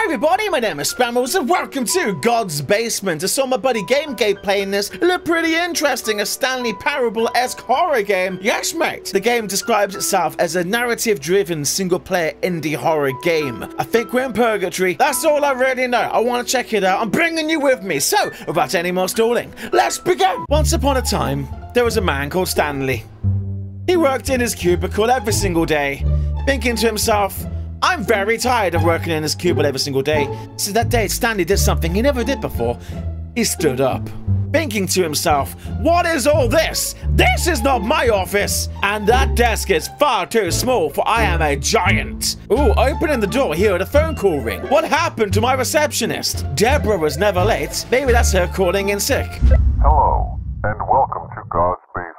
everybody, my name is Spammals and welcome to God's Basement. I saw my buddy GameGate playing this. It looked pretty interesting, a Stanley Parable-esque horror game. Yes, mate. The game describes itself as a narrative-driven, single-player indie horror game. I think we're in purgatory. That's all I really know. I want to check it out. I'm bringing you with me. So, without any more stalling, let's begin. Once upon a time, there was a man called Stanley. He worked in his cubicle every single day, thinking to himself, I'm very tired of working in this cubicle every single day. So that day, Stanley did something he never did before. He stood up, thinking to himself, what is all this? This is not my office. And that desk is far too small, for I am a giant. Ooh, opening the door, he heard a phone call ring. What happened to my receptionist? Deborah was never late. Maybe that's her calling in sick. Hello, and welcome to God's Basement.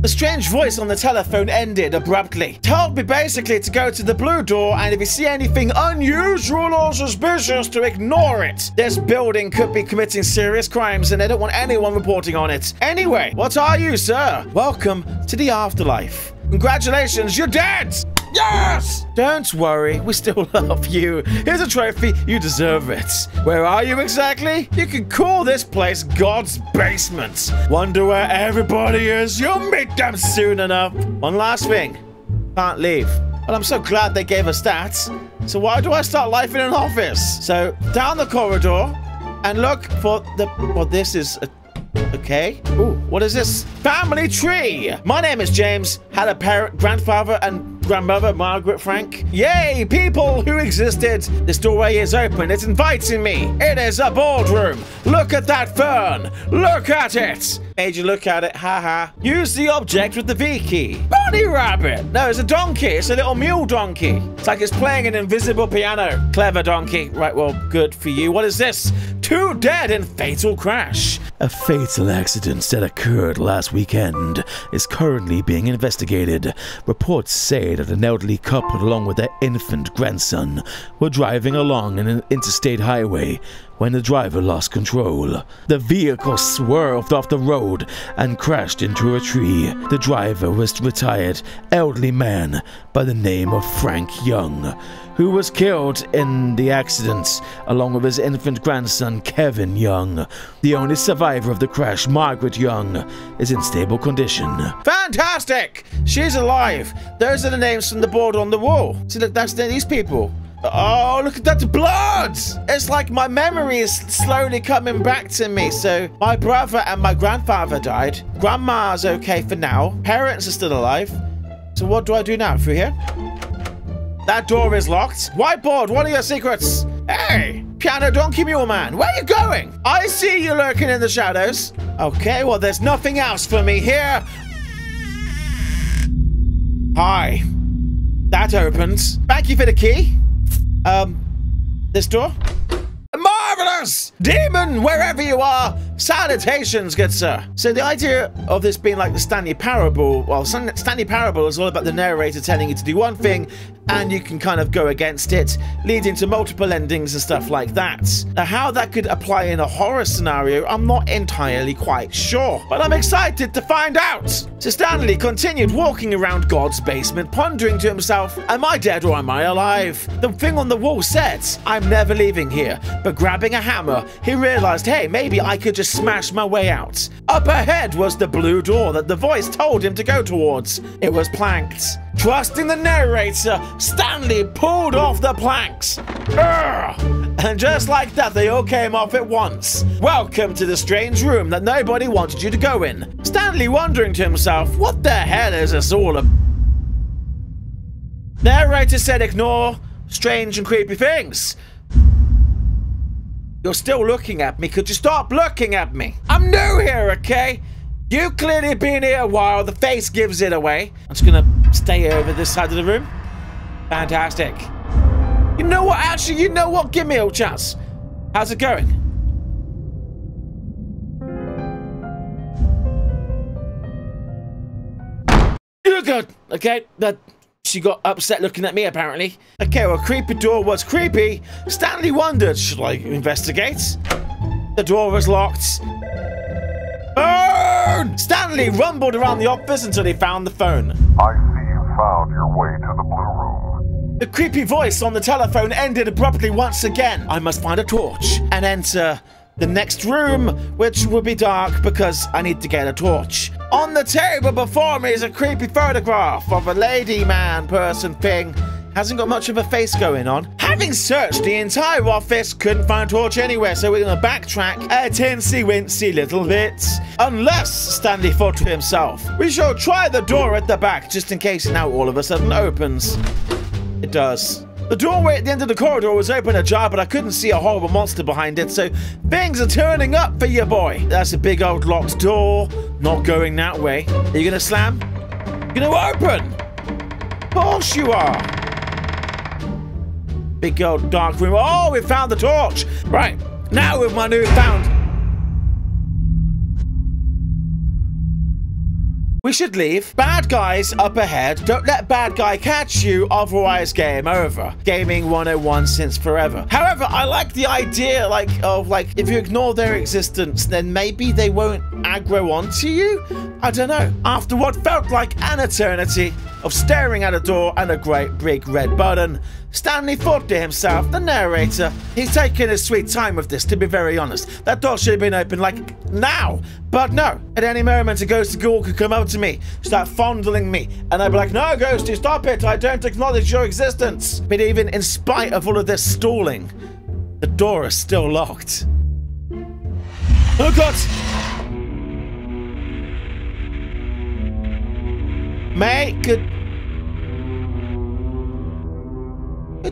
The strange voice on the telephone ended abruptly. Told me basically to go to the blue door, and if you see anything unusual or suspicious, to ignore it. This building could be committing serious crimes, and they don't want anyone reporting on it. Anyway, what are you, sir? Welcome to the afterlife. Congratulations, you're dead! Yes! Don't worry, we still love you. Here's a trophy, you deserve it. Where are you exactly? You can call this place God's Basement. Wonder where everybody is? You'll meet them soon enough. One last thing, can't leave. But I'm so glad they gave us that. So why do I start life in an office? So down the corridor and look for the, well, this is a, okay. Ooh, what is this? Family tree. My name is James. Had a parent, grandfather, and grandmother, Margaret Frank. Yay, people who existed. This doorway is open. It's inviting me. It is a boardroom. Look at that fern. Look at it. Made you look at it. Haha. Use the object with the V key. Bunny rabbit. No, it's a donkey. It's a little mule donkey. It's like it's playing an invisible piano. Clever donkey. Right, well, good for you. What is this? 2 dead in fatal crash. A fatal accident that occurred last weekend is currently being investigated. Reports say that an elderly couple along with their infant grandson were driving along an interstate highway when the driver lost control. The vehicle swerved off the road and crashed into a tree. The driver was a retired elderly man by the name of Frank Young, who was killed in the accident along with his infant grandson Kevin Young. The only survivor of the crash, Margaret Young, is in stable condition. Fantastic! She's alive. Those are the names from the board on the wall. See, look, that's these people. Oh, look at that blood! It's like my memory is slowly coming back to me. So, my brother and my grandfather died. Grandma's okay for now. Parents are still alive. So what do I do now? Through here? That door is locked. Whiteboard, what are your secrets? Hey, piano donkey mule man, where are you going? I see you lurking in the shadows. Okay, well, there's nothing else for me here. Hi. That opens. Thank you for the key. This door? Marvelous! Demon, wherever you are, salutations, good sir. So the idea of this being like the Stanley Parable, well, Stanley Parable is all about the narrator telling you to do one thing, and you can kind of go against it, leading to multiple endings and stuff like that. Now, how that could apply in a horror scenario, I'm not entirely quite sure, but I'm excited to find out. So Stanley continued walking around God's basement, pondering to himself, am I dead or am I alive? The thing on the wall said, I'm never leaving here, but grabbing a hammer, he realized, hey, maybe I could just smash my way out. Up ahead was the blue door that the voice told him to go towards. It was planked. Trusting the narrator, Stanley pulled off the planks. Urgh! And just like that, they all came off at once. Welcome to the strange room that nobody wanted you to go in. Stanley wondering to himself, what the hell is this all about? Narrator said ignore strange and creepy things. You're still looking at me. Could you stop looking at me? I'm new here, okay? You clearly been here a while. The face gives it away. I'm just gonna stay over this side of the room. Fantastic. You know what? Actually, you know what? Give me a chance. How's it going? You're good. Okay. She got upset looking at me, apparently. Okay, well, creepy door was creepy. Stanley wondered, should I investigate? The door was locked. Burn! Stanley rumbled around the office until he found the phone. I see you found your way to the blue room. The creepy voice on the telephone ended abruptly once again. I must find a torch and enter the next room, which will be dark because I need to get a torch. On the table before me is a creepy photograph of a lady, man, person, thing. Hasn't got much of a face going on. Having searched the entire office, couldn't find a torch anywhere, so we're gonna backtrack a teensy-wincy little bit. Unless Stanley thought to himself, we shall try the door at the back, just in case it now all of a sudden opens. It does. The doorway at the end of the corridor was open ajar, but I couldn't see a horrible monster behind it, so things are turning up for you, boy. That's a big old locked door. Not going that way. Are you gonna slam? You gonna open? Of course you are. Big old dark room. Oh, we found the torch. Right, now with my newfound... We should leave. Bad guys up ahead. Don't let bad guy catch you, otherwise game over. Gaming 101 since forever. However, I like the idea of if you ignore their existence, then maybe they won't aggro onto you? I don't know. After what felt like an eternity of staring at a door and a great big red button, Stanley thought to himself, the narrator, he's taking his sweet time with this, to be very honest. That door should have been open now. But no, at any moment a ghosty ghoul could come up to me, start fondling me, and I'd be like, no, ghosty, stop it, I don't acknowledge your existence. But even in spite of all of this stalling, the door is still locked. Oh God! Mate, could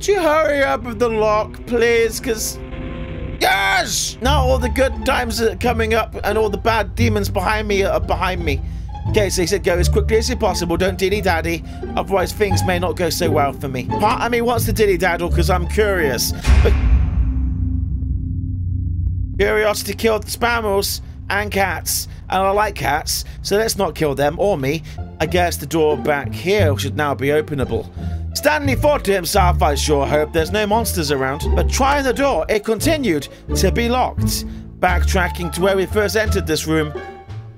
you hurry up with the lock, please? Because... Yes! Now all the good times are coming up and all the bad demons behind me are behind me. Okay, so he said go as quickly as possible, don't dilly-daddy, otherwise things may not go so well for me. Part of me wants to dilly-daddle because I'm curious, but... Curiosity killed Spammals and cats, and I like cats, so let's not kill them or me. I guess the door back here should now be openable. Stanley thought to himself, I sure hope there's no monsters around. But trying the door, it continued to be locked. Backtracking to where we first entered this room,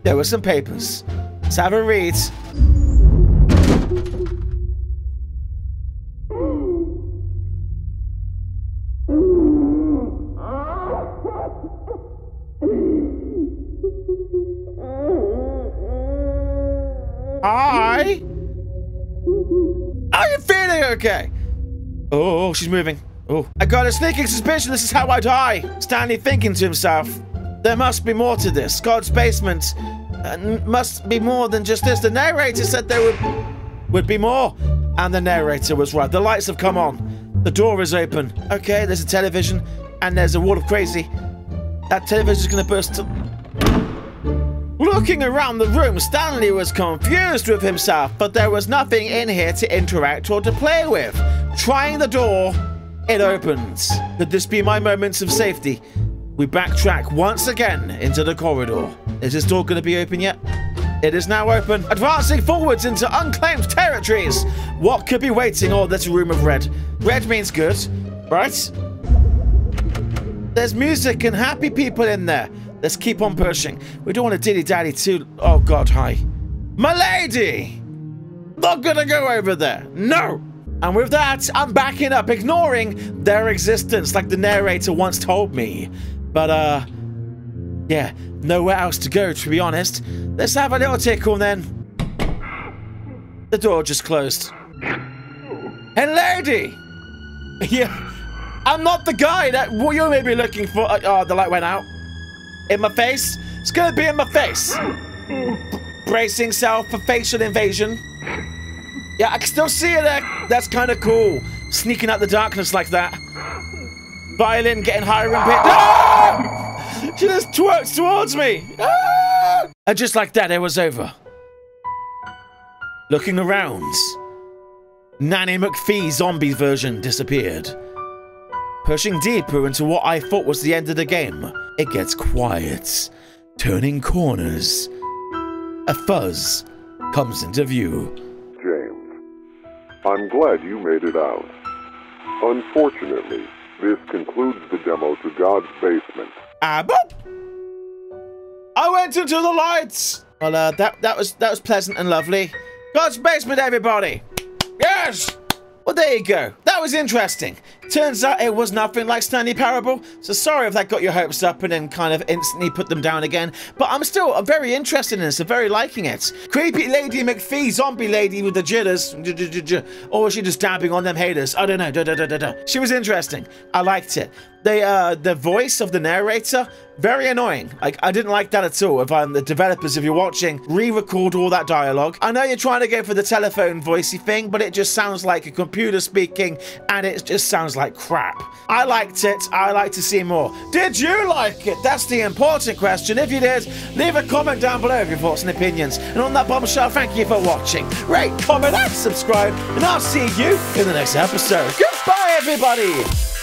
there were some papers. Let's have a read. Hi! Are you feeling okay? Oh, she's moving. Oh, I got a sneaking suspicion this is how I die. Stanley thinking to himself, there must be more to this. God's basement must be more than just this. The narrator said there would be more. And the narrator was right. The lights have come on. The door is open. Okay, there's a television and there's a wall of crazy. That television's gonna burst. Looking around the room, Stanley was confused with himself, but there was nothing in here to interact or to play with. Trying the door, it opens. Could this be my moments of safety? We backtrack once again into the corridor. Is this door going to be open yet? It is now open. Advancing forwards into unclaimed territories. What could be waiting? Oh, that's a room of red. Red means good, right? There's music and happy people in there. Let's keep on pushing. We don't want to dilly-dally too... Oh, God, hi. My lady! Not gonna go over there. No! And with that, I'm backing up, ignoring their existence like the narrator once told me. But, yeah, nowhere else to go, to be honest. Let's have a little tickle, then. The door just closed. Hey, lady! Yeah, I'm not the guy that you may be looking for. Oh, the light went out. In my face? It's gonna be in my face. Bracing self for facial invasion. Yeah, I can still see it there. That's kind of cool. Sneaking out the darkness like that. Violin getting higher and pitched. Ah! She just twerks towards me. Ah! And just like that, it was over. Looking around, Nanny McPhee zombie version disappeared. Pushing deeper into what I thought was the end of the game, it gets quiet, turning corners. A fuzz comes into view. James, I'm glad you made it out. Unfortunately, this concludes the demo to God's Basement. Boop! I went into the lights! Well, that was pleasant and lovely. God's Basement, everybody! Yes! Well, there you go. That was interesting. Turns out it was nothing like Stanley Parable, so sorry if that got your hopes up and then kind of instantly put them down again, but I'm very interested in this. I'm very liking it. Creepy Lady McPhee, zombie lady with the jitters, or was she just dabbing on them haters? I don't know. She was interesting. I liked it. The voice of the narrator, very annoying. Like, I didn't like that at all. If I'm the developers, if you're watching, re-record all that dialogue. I know you're trying to go for the telephone voicey thing, but it just sounds like a computer speaking, and it just sounds like crap. I liked it. I like to see more. Did you like it? That's the important question. If you did, leave a comment down below with your thoughts and opinions. And on that bombshell, thank you for watching. Rate, comment, and subscribe, and I'll see you in the next episode. Goodbye, everybody!